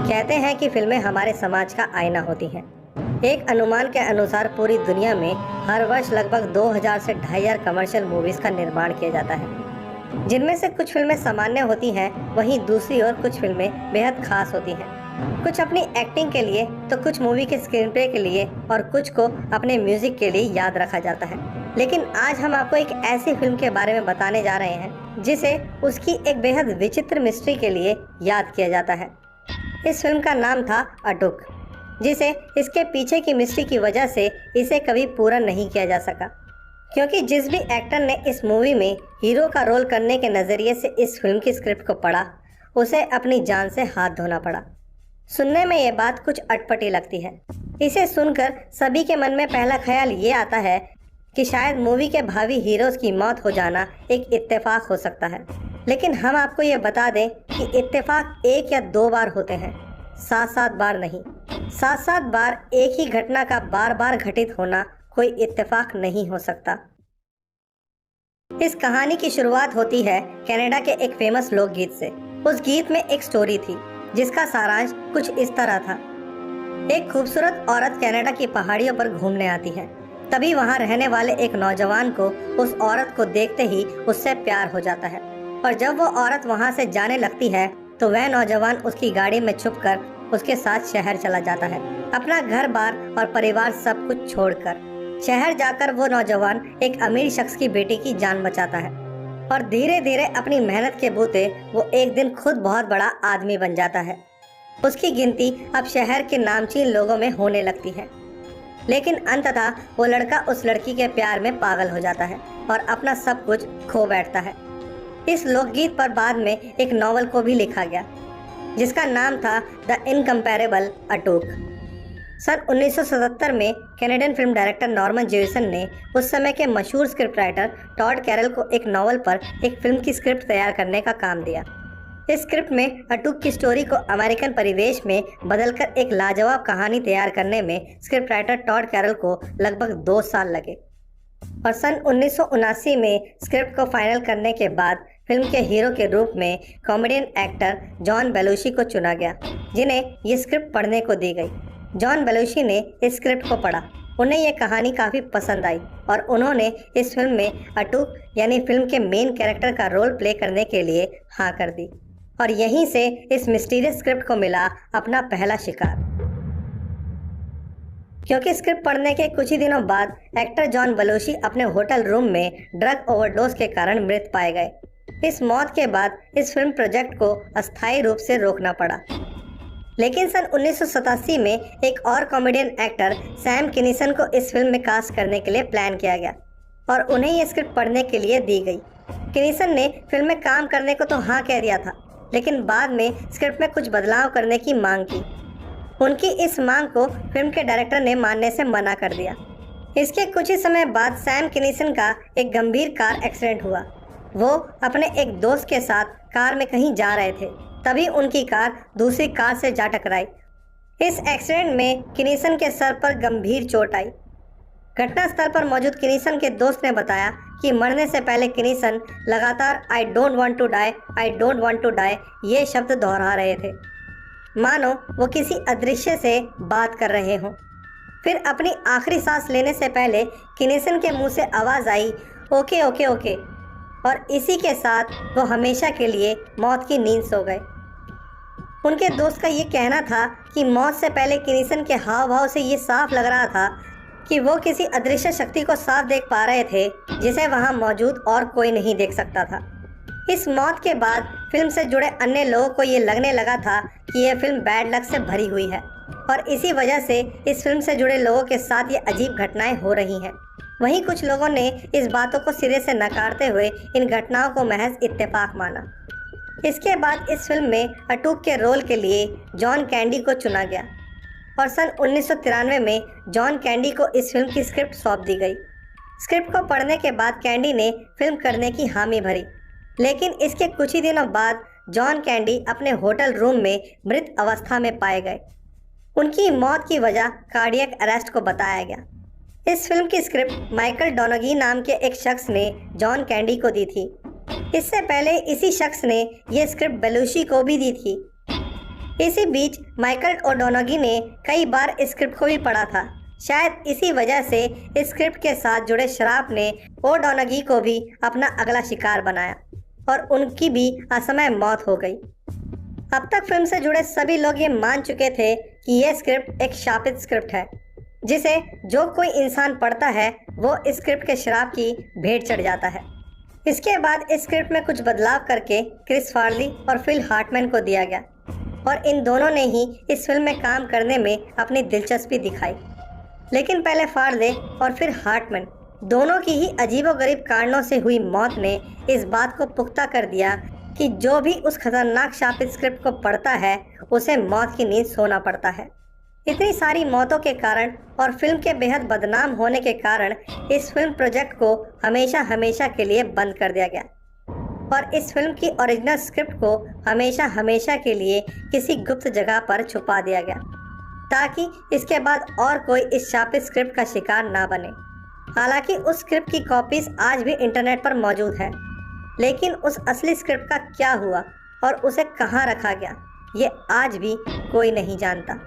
कहते हैं कि फिल्में हमारे समाज का आईना होती हैं। एक अनुमान के अनुसार पूरी दुनिया में हर वर्ष लगभग 2000 से 2500 कमर्शियल मूवीज़ का निर्माण किया जाता है, जिनमें से कुछ फिल्में सामान्य होती हैं, वहीं दूसरी ओर कुछ फिल्में बेहद खास होती हैं। कुछ अपनी एक्टिंग के लिए तो कुछ मूवी के स्क्रीन प्ले के लिए और कुछ को अपने म्यूजिक के लिए याद रखा जाता है। लेकिन आज हम आपको एक ऐसी फिल्म के बारे में बताने जा रहे हैं जिसे उसकी एक बेहद विचित्र मिस्ट्री के लिए याद किया जाता है। इस फिल्म का नाम था अटूक, जिसे इसके पीछे की मिस्ट्री की वजह से इसे कभी पूरा नहीं किया जा सका, क्योंकि जिस भी एक्टर ने इस मूवी में हीरो का रोल करने के नज़रिए से इस फिल्म की स्क्रिप्ट को पढ़ा, उसे अपनी जान से हाथ धोना पड़ा। सुनने में ये बात कुछ अटपटी लगती है। इसे सुनकर सभी के मन में पहला ख्याल ये आता है कि शायद मूवी के भावी हीरोज़ की मौत हो जाना एक इत्तेफाक हो सकता है। लेकिन हम आपको ये बता दें कि इत्तेफाक 1 या 2 बार होते हैं, 7-7 बार नहीं। 7-7 बार एक ही घटना का बार बार घटित होना कोई इत्तेफाक नहीं हो सकता। इस कहानी की शुरुआत होती है कनाडा के एक फेमस लोकगीत से। उस गीत में एक स्टोरी थी जिसका सारांश कुछ इस तरह था। एक खूबसूरत औरत कनाडा की पहाड़ियों पर घूमने आती है। तभी वहां रहने वाले एक नौजवान को उस औरत को देखते ही उससे प्यार हो जाता है, और जब वो औरत वहां से जाने लगती है तो वह नौजवान उसकी गाड़ी में छुपकर उसके साथ शहर चला जाता है, अपना घर बार और परिवार सब कुछ छोड़कर। शहर जाकर वो नौजवान एक अमीर शख्स की बेटी की जान बचाता है, और धीरे धीरे अपनी मेहनत के बूते वो एक दिन खुद बहुत बड़ा आदमी बन जाता है। उसकी गिनती अब शहर के नामचीन लोगों में होने लगती है। लेकिन अंततः वो लड़का उस लड़की के प्यार में पागल हो जाता है और अपना सब कुछ खो बैठता है। इस लोकगीत पर बाद में एक नॉवल को भी लिखा गया जिसका नाम था द इनकम्पेरेबल अटूक। सन 1977 में Canadian film director Norman Jamieson ने उस समय के मशहूर स्क्रिप्ट राइटर टॉड कैरल को एक नॉवल पर एक फिल्म की स्क्रिप्ट तैयार करने का काम दिया। इस स्क्रिप्ट में अटूक की स्टोरी को अमेरिकन परिवेश में बदलकर एक लाजवाब कहानी तैयार करने में स्क्रिप्ट राइटर टॉड कैरल को लगभग 2 साल लगे, और सन 1979 में स्क्रिप्ट को फाइनल करने के बाद फिल्म के हीरो के रूप में कॉमेडियन एक्टर जॉन बेलुशी को चुना गया, जिन्हें ये स्क्रिप्ट पढ़ने को दी गई। जॉन बेलुशी ने इस स्क्रिप्ट को पढ़ा, उन्हें यह कहानी काफ़ी पसंद आई और उन्होंने इस फिल्म में अटूक यानी फिल्म के मेन कैरेक्टर का रोल प्ले करने के लिए हाँ कर दी, और यहीं से इस मिस्टीरियस स्क्रिप्ट को मिला अपना पहला शिकार। क्योंकि स्क्रिप्ट पढ़ने के कुछ ही दिनों बाद एक्टर जॉन बेलुशी अपने होटल रूम में ड्रग ओवरडोज के कारण मृत पाए गए। इस मौत के बाद इस फिल्म प्रोजेक्ट को अस्थायी रूप से रोकना पड़ा। लेकिन सन 1987 में एक और कॉमेडियन एक्टर सैम किनीसन को इस फिल्म में कास्ट करने के लिए प्लान किया गया और उन्हें यह स्क्रिप्ट पढ़ने के लिए दी गई। किनीसन ने फिल्म में काम करने को तो हाँ कह दिया था, लेकिन बाद में स्क्रिप्ट में कुछ बदलाव करने की मांग की। उनकी इस मांग को फिल्म के डायरेक्टर ने मानने से मना कर दिया। इसके कुछ ही समय बाद सैम किनीसन का एक गंभीर कार एक्सीडेंट हुआ। वो अपने एक दोस्त के साथ कार में कहीं जा रहे थे, तभी उनकी कार दूसरी कार से जा टकराई। इस एक्सीडेंट में किनीसन के सर पर गंभीर चोट आई। घटनास्थल पर मौजूद किनीसन के दोस्त ने बताया कि मरने से पहले किनीसन लगातार I don't want to die, I don't want to die ये शब्द दोहरा रहे थे, मानो वो किसी अदृश्य से बात कर रहे हों। फिर अपनी आखिरी सांस लेने से पहले किनीसन के मुंह से आवाज़ आई, ओके ओके ओके, और इसी के साथ वो हमेशा के लिए मौत की नींद सो गए। उनके दोस्त का ये कहना था कि मौत से पहले किनीसन के हाव भाव से ये साफ लग रहा था कि वो किसी अदृश्य शक्ति को साफ देख पा रहे थे जिसे वहाँ मौजूद और कोई नहीं देख सकता था। इस मौत के बाद फिल्म से जुड़े अन्य लोगों को ये लगने लगा था कि यह फिल्म बैड लक से भरी हुई है, और इसी वजह से इस फिल्म से जुड़े लोगों के साथ ये अजीब घटनाएं हो रही हैं। वहीं कुछ लोगों ने इस बातों को सिरे से नकारते हुए इन घटनाओं को महज इत्तेफाक माना। इसके बाद इस फिल्म में अटूक के रोल के लिए जॉन कैंडी को चुना गया, और सन 1993 में जॉन कैंडी को इस फिल्म की स्क्रिप्ट सौंप दी गई। स्क्रिप्ट को पढ़ने के बाद कैंडी ने फिल्म करने की हामी भरी, लेकिन इसके कुछ ही दिनों बाद जॉन कैंडी अपने होटल रूम में मृत अवस्था में पाए गए। उनकी मौत की वजह कार्डियक अरेस्ट को बताया गया। इस फिल्म की स्क्रिप्ट माइकल डोनेगी नाम के एक शख्स ने जॉन कैंडी को दी थी। इससे पहले इसी शख्स ने यह स्क्रिप्ट बेलुशी को भी दी थी। इसी बीच माइकल ओडोनगी ने कई बार स्क्रिप्ट को भी पढ़ा था। शायद इसी वजह से स्क्रिप्ट के साथ जुड़े श्राप ने ओडोनगी को भी अपना अगला शिकार बनाया और उनकी भी असमय मौत हो गई। अब तक फिल्म से जुड़े सभी लोग ये मान चुके थे कि यह स्क्रिप्ट एक शापित स्क्रिप्ट है, जिसे जो कोई इंसान पढ़ता है वो इस स्क्रिप्ट के श्राप की भेंट चढ़ जाता है। इसके बाद इस स्क्रिप्ट में कुछ बदलाव करके क्रिस फार्ली और फिल हार्टमैन को दिया गया और इन दोनों ने ही इस फिल्म में काम करने में अपनी दिलचस्पी दिखाई। लेकिन पहले फार्ले और फिर हार्टमैन दोनों की ही अजीबोगरीब कारणों से हुई मौत ने इस बात को पुख्ता कर दिया कि जो भी उस खतरनाक शापित स्क्रिप्ट को पढ़ता है उसे मौत की नींद सोना पड़ता है। इतनी सारी मौतों के कारण और फिल्म के बेहद बदनाम होने के कारण इस फिल्म प्रोजेक्ट को हमेशा हमेशा के लिए बंद कर दिया गया और इस फिल्म की ओरिजिनल स्क्रिप्ट को हमेशा हमेशा के लिए किसी गुप्त जगह पर छुपा दिया गया, ताकि इसके बाद और कोई इस शापित स्क्रिप्ट का शिकार ना बने। हालांकि उस स्क्रिप्ट की कॉपीज आज भी इंटरनेट पर मौजूद है, लेकिन उस असली स्क्रिप्ट का क्या हुआ और उसे कहाँ रखा गया, ये आज भी कोई नहीं जानता।